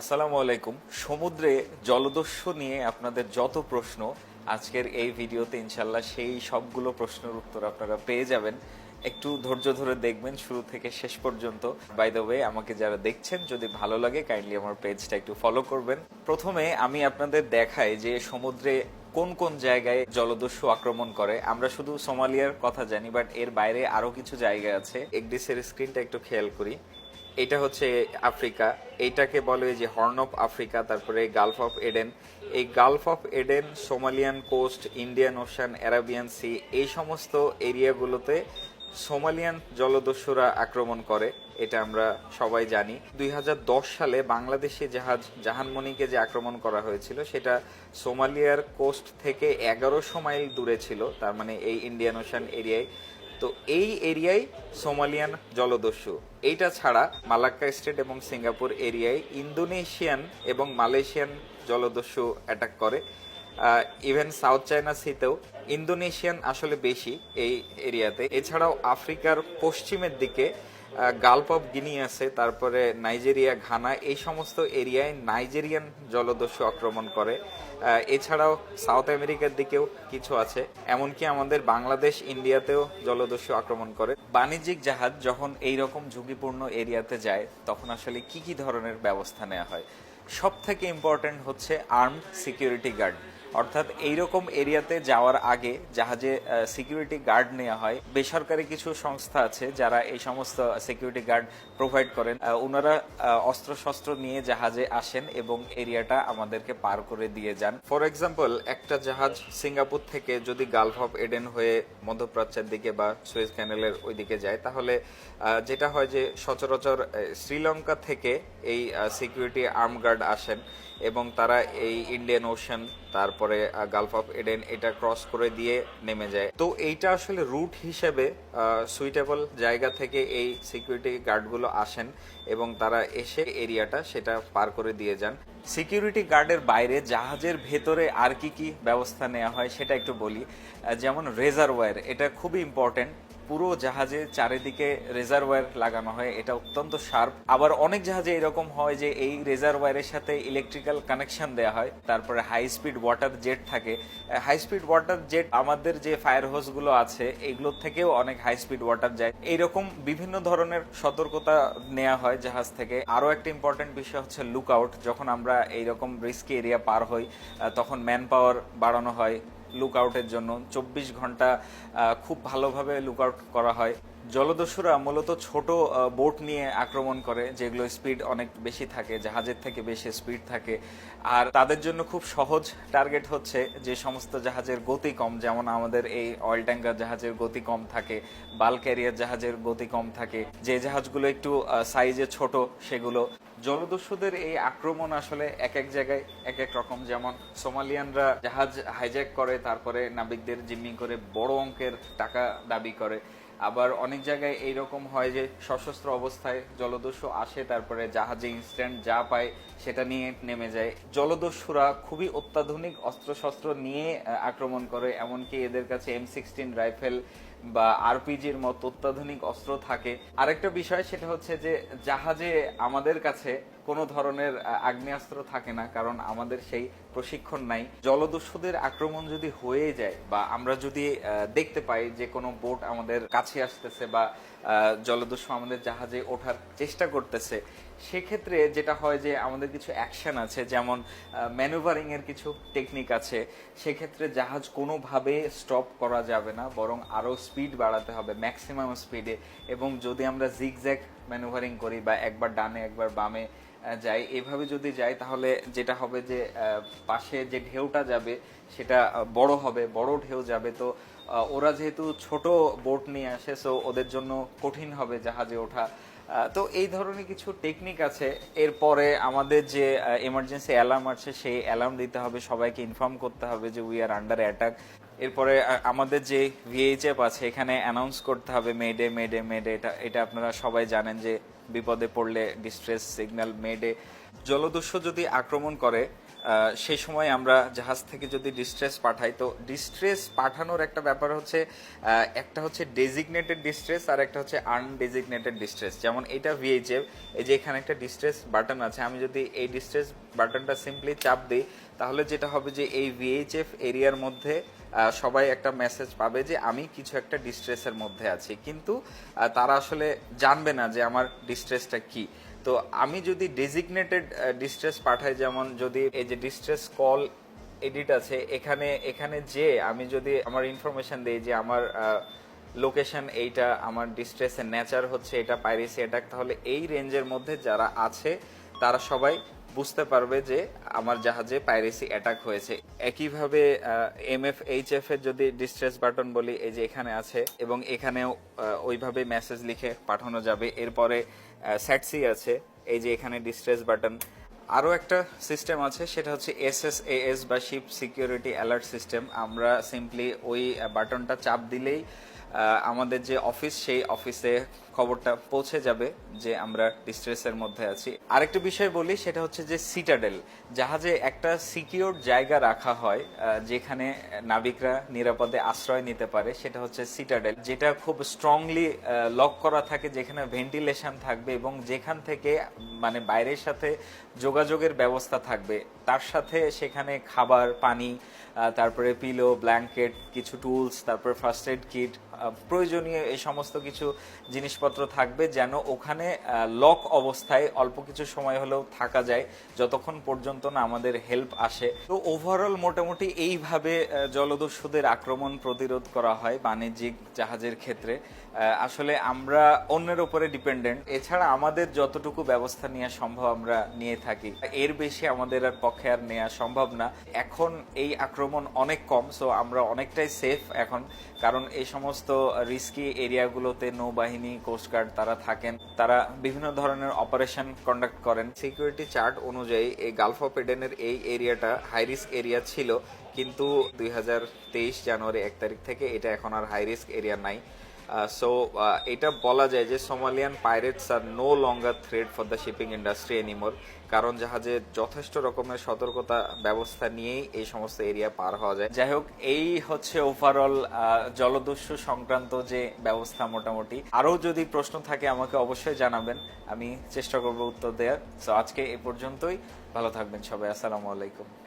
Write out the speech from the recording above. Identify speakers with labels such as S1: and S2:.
S1: আসসালামু আলাইকুম। সমুদ্রে জলদস্যু নিয়ে আপনাদের যত প্রশ্ন, আজকের এই ভিডিওতে ইনশাল্লাহ সেই সবগুলো প্রশ্নের উত্তর আপনারা পেয়ে যাবেন। একটু ধৈর্য ধরে দেখবেন শুরু থেকে শেষ পর্যন্ত। বাই দ্য ওয়ে, আমাকে যারা দেখছেন যদি ভালো লাগে কাইন্ডলি আমার পেজটা একটু ফলো করবেন। প্রথমে আমি আপনাদের দেখাই যে সমুদ্রে কোন কোন জায়গায় জলদস্যু আক্রমণ করে। আমরা শুধু সোমালিয়ার কথা জানি, বাট এর বাইরে আরো কিছু জায়গা আছে। এক্সডিসের স্ক্রিনটা একটু খেয়াল করি। এটা হচ্ছে আফ্রিকা, এইটাকে বলে যে হর্ন অফ আফ্রিকা। তারপরে গালফ অফ এডেন, এই gulf of Aden, Somalian coast, Indian ocean, Arabian sea, এই সমস্ত এরিয়াগুলোতে সোমালিয়ান জলদস্যুরা আক্রমণ করে। এটা আমরা সবাই জানি। 2010 সালে বাংলাদেশি জাহাজ জাহানমণিকে যে আক্রমণ করা হয়েছিল সেটা সোমালিয়ার কোস্ট থেকে 1100 মাইল দূরে ছিল, তার মানে এই ইন্ডিয়ান ওশান এরিয়ায়। তো এই এরিয়ায় সোমালিয়ান জলদস্যু। এইটা ছাড়া মালাক্কা স্টেট এবং সিঙ্গাপুর এরিয়ায় ইন্দোনেশিয়ান এবং মালয়েশিয়ান জলদস্যু অ্যাটাক করে। ইভেন সাউথ চায়না সিতেও ইন্দোনেশিয়ান আসলে বেশি এই এরিয়াতে। এছাড়াও আফ্রিকার পশ্চিমের দিকে গালফ অফ গিনি আছে, তারপরে নাইজেরিয়া, ঘানা, এই সমস্ত এরিয়ায় নাইজেরিয়ান জলদস্যু আক্রমণ করে। এছাড়াও সাউথ আমেরিকার দিকেও কিছু আছে, এমনকি আমাদের বাংলাদেশ, ইন্ডিয়াতেও জলদস্যু আক্রমণ করে। বাণিজ্যিক জাহাজ যখন এইরকম ঝুঁকিপূর্ণ এরিয়াতে যায় তখন আসলে কি কি ধরনের ব্যবস্থা নেওয়া হয়? সব থেকে ইম্পর্টেন্ট হচ্ছে আর্মড সিকিউরিটি গার্ড। অর্থাৎ এইরকম এরিয়াতে যাওয়ার আগে জাহাজে সিকিউরিটি গার্ড নেওয়া হয়। বেসরকারি কিছু সংস্থা আছে যারা এই সমস্ত সিকিউরিটি গার্ড প্রোভাইড করেন। ওনারা অস্ত্রশস্ত্র নিয়ে জাহাজে আসেন এবং এরিয়াটা আমাদেরকে পার করে দিয়ে যান। ফর এক্সাম্পল, একটা জাহাজ সিঙ্গাপুর থেকে যদি গালফ অফ এডেন হয়ে মধ্যপ্রাচ্যের দিকে বা সুয়েজ ক্যানেলের ওইদিকে যায়, তাহলে যেটা হয় যে সচরাচর শ্রীলঙ্কা থেকে এই সিকিউরিটি আর্ম গার্ড আসেন এবং তারা এই ইন্ডিয়ান ওশান, তারপরে গালফ অফ এডেন, এটা ক্রস করে দিয়ে নেমে যায়। তো এইটা আসলে রুট হিসেবে সুইটেবল জায়গা থেকে এই সিকিউরিটি গার্ডগুলো আসেন এবং তারা এসে এরিয়াটা সেটা পার করে দিয়ে যান। সিকিউরিটি গার্ডের বাইরে জাহাজের ভেতরে আর কি কি ব্যবস্থা নেওয়া হয় সেটা একটু বলি। যেমন রেজারওয়্যার, এটা খুবই ইম্পর্টেন্ট। পুরো জাহাজে চারিদিকে রেজারওয়্যার লাগানো হয়, এটা অত্যন্ত শার্প। আবার অনেক জাহাজে এরকম হয় যে এই রেজারওয়্যারের সাথে ইলেকট্রিক্যাল কানেকশন দেওয়া হয়। তারপরে হাই স্পিড ওয়াটার জেট থাকে। হাই স্পিড ওয়াটার জেট আমাদের যে ফায়ার হোস গুলো আছে এগুলোর থেকেও অনেক হাই স্পিড ওয়াটার যায়। এইরকম বিভিন্ন ধরনের সতর্কতা নেওয়া হয় জাহাজ থেকে। আরো একটা ইম্পর্টেন্ট বিষয় হচ্ছে লুক আউট। যখন আমরা এইরকম রিস্কি এরিয়া পার হই তখন ম্যান পাওয়ার বাড়ানো হয় লুক আউটের জন্য। 24 ঘন্টা খুব ভালোভাবে লুক আউট করা হয়। জলদস্যুরা মূলত ছোট বোট নিয়ে আক্রমণ করে, যেগুলো স্পিড অনেক বেশি থাকে, জাহাজের থেকে বেশি স্পিড থাকে। আর তাদের জন্য খুব সহজ টার্গেট হচ্ছে যে সমস্ত জাহাজের গতি কম, যেমন আমাদের এই অয়েল ট্যাঙ্কার জাহাজের গতি কম থাকে, বাল্ক ক্যারিয়ার জাহাজের গতি কম থাকে, যে জাহাজগুলো একটু সাইজে ছোট সেগুলো। জলদস্যুদের এই আক্রমণ আসলে এক এক জায়গায় এক এক রকম। যেমন সোমালিয়ানরা জাহাজ হাইজ্যাক করে, তারপরে নাবিকদের জিম্মি করে বড় অঙ্কের টাকা দাবি করে। আবার অনেক জায়গায় এইরকম হয় যে সশস্ত্র অবস্থায় জলদস্যু আসে, তারপরে জাহাজে ইনস্ট্যান্ট যা পায় সেটা নিয়ে নেমে যায়। জলদস্যুরা খুবই অত্যাধুনিক অস্ত্রশস্ত্র নিয়ে আক্রমণ করে, এমনকি এদের কাছে M16 রাইফেল বা আরপিজির মতো অত্যাধুনিক অস্ত্র থাকে। আরেকটা বিষয় সেটা হচ্ছে যে জাহাজে আমাদের কাছে কোনো ধরনের আগ্নেয়াস্ত্র থাকে না, কারণ আমাদের সেই প্রশিক্ষণ নাই। জলদস্যুদের আক্রমণ যদি হয়ে যায় বা আমরা যদি দেখতে পাই যে কোনো বোট আমাদের কাছে আসতেছে বা জলদস্যু আমাদের জাহাজে ওঠার চেষ্টা করতেছে, সেক্ষেত্রে যেটা হয় যে আমাদের কিছু অ্যাকশন আছে, যেমন ম্যানুভারিং এর কিছু টেকনিক আছে। সেক্ষেত্রে জাহাজ কোনোভাবে স্টপ করা যাবে না, বরং আরো স্পিড বাড়াতে হবে ম্যাক্সিমাম স্পিডে। এবং যদি আমরা জিগজ্যাগ ম্যানুভারিং করি বা একবার ডানে একবার বামে যাই, এভাবে যদি যাই, তাহলে যেটা হবে যে পাশে যে ঢেউটা যাবে সেটা বড় হবে, বড় ঢেউ যাবে। তো ওরা যেহেতু ছোট বোট নিয়ে আসে, সো ওদের জন্য কঠিন হবে জাহাজে ওঠা। তো এই ধরনের কিছু টেকনিক আছে। এরপরে আমাদের যে এমার্জেন্সি অ্যালার্ম আছে সেই অ্যালার্ম দিতে হবে, সবাইকে ইনফর্ম করতে হবে যে উই আর আন্ডার অ্যাটাক। এরপরে আমাদের যে ভিএইচএফ আছে এখানে অ্যানাউন্স করতে হবে মেডে মেডে মেডে। এটা আপনারা সবাই জানেন যে বিপদে পড়লে ডিস্ট্রেস সিগন্যাল মেডে। জলদস্যু যদি আক্রমণ করে সেই সময় আমরা জাহাজ থেকে যদি ডিস্ট্রেস পাঠাই, তো ডিস্ট্রেস পাঠানোর একটা ব্যাপার হচ্ছে, একটা হচ্ছে ডেজিগনেটেড ডিস্ট্রেস আর একটা হচ্ছে আনডেজিগনেটেড ডিস্ট্রেস। যেমন এটা ভিএইচএফ, এই যে এখানে একটা ডিস্ট্রেস বাটন আছে, আমি যদি এই ডিস্ট্রেস বাটনটা সিম্পলি চাপ দিই, তাহলে যেটা হবে যে এই ভিএইচএফ এরিয়ার মধ্যে সবাই একটা মেসেজ পাবে যে আমি কিছু একটা ডিস্ট্রেসের মধ্যে আছি, কিন্তু তারা আসলে জানবে না যে আমার ডিস্ট্রেসটা কি। তো আমি যদি ডেজিগনেটেড ডিস্ট্রেস পাঠাই, যেমন যদি এই যে ডিস্ট্রেস কল এডিট আছে, এখানে এখানে যে আমি যদি আমার ইনফরমেশন দিই যে আমার লোকেশন এইটা, আমার ডিস্ট্রেসের নেচার হচ্ছে এটা পাইরেসি অ্যাটাক, তাহলে এই রেঞ্জের মধ্যে যারা আছে তারা সবাই বুঝতে পারবে যে আমার জাহাজে পাইরেসি অ্যাটাক হয়েছে। একইভাবে এমএফএইচএফ এর যদি ডিস্ট্রেস বাটন বলি, এই যে এখানে আছে এবং এখানেও ওইভাবে মেসেজ লিখে পাঠানো যাবে। এরপরে স্যাটসি আছে, এই যে এখানে ডিস্ট্রেস বাটন। আরও একটা সিস্টেম আছে, সেটা হচ্ছে এসএসএএস বা শিপ সিকিউরিটি অ্যালার্ট সিস্টেম। আমরা সিম্পলি ওই বাটনটা চাপ দিলেই আমাদের যে অফিস, সেই অফিসে খবরটা পৌঁছে যাবে যে আমরা ডিস্ট্রেসের মধ্যে আছি। আরেকটা বিষয় বলি, সেটা হচ্ছে যে সিটাডেল, জাহাজে একটা সিকিউর জায়গা রাখা হয় যেখানে নাবিকরা নিরাপদে আশ্রয় নিতে পারে, সেটা হচ্ছে সিটাডেল, যেটা খুব স্ট্রংলি লক করা থাকে, যেখানে ভেন্টিলেশন থাকবে এবং যেখান থেকে মানে বাইরের সাথে যোগাযোগের ব্যবস্থা থাকবে, তার সাথে সেখানে খাবার, পানি, তারপরে পিলো, ব্ল্যাঙ্কেট, কিছু টুলস, তারপরে ফার্স্ট এড কিট, প্রয়োজনীয় এই সমস্ত কিছু জিনিসপত্র থাকবে, যেন ওখানে লক অবস্থায় অল্প কিছু সময় হলেও থাকা যায়, যতক্ষণ পর্যন্ত না আমাদের হেল্প আসে। তো ওভারঅল মোটামুটি এইভাবে জলদস্যুদের আক্রমণ প্রতিরোধ করা হয় বাণিজ্যিক জাহাজের ক্ষেত্রে। আসলে আমরা অন্যের উপরে ডিপেন্ডেন্ট, এছাড়া আমাদের যতটুকু ব্যবস্থা নেওয়া সম্ভব আমরা নিয়ে থাকি, এর বেশি আমাদের আর পক্ষে আর নেওয়া সম্ভব না। এখন এই আক্রমণ অনেক কম, সো আমরা অনেকটাই সেফ এখন, কারণ এই সমস্ত রিস্কি এরিয়াগুলোতে নৌবাহিনী, কোস্টগার্ড তারা থাকেন, তারা বিভিন্ন ধরনের অপারেশন কন্ডাক্ট করেন। সিকিউরিটি চার্ট অনুযায়ী এই গালফ অফ এডেনের এই এরিয়াটা হাই রিস্ক এরিয়া ছিল, কিন্তু 2023 জানুয়ারি 1 তারিখ থেকে এটা এখন আর হাই রিস্ক এরিয়া নাই। সো এটা বলা যায় যে Somalian pirates are no longer threat for the shipping industry anymore, কারণ জাহাজে যথেষ্ট রকমের সতর্কতা ব্যবস্থা নিয়েই এই সমস্ত এরিয়া পার হওয়া যায়। যাই হোক, এই হচ্ছে ওভারঅল জলদস্যু সংক্রান্ত যে ব্যবস্থা মোটামুটি। আরও যদি প্রশ্ন থাকে আমাকে অবশ্যই জানাবেন, আমি চেষ্টা করব উত্তর দেওয়ার। সো আজকে এ পর্যন্তই, ভালো থাকবেন সবাই, আসসালামু আলাইকুম।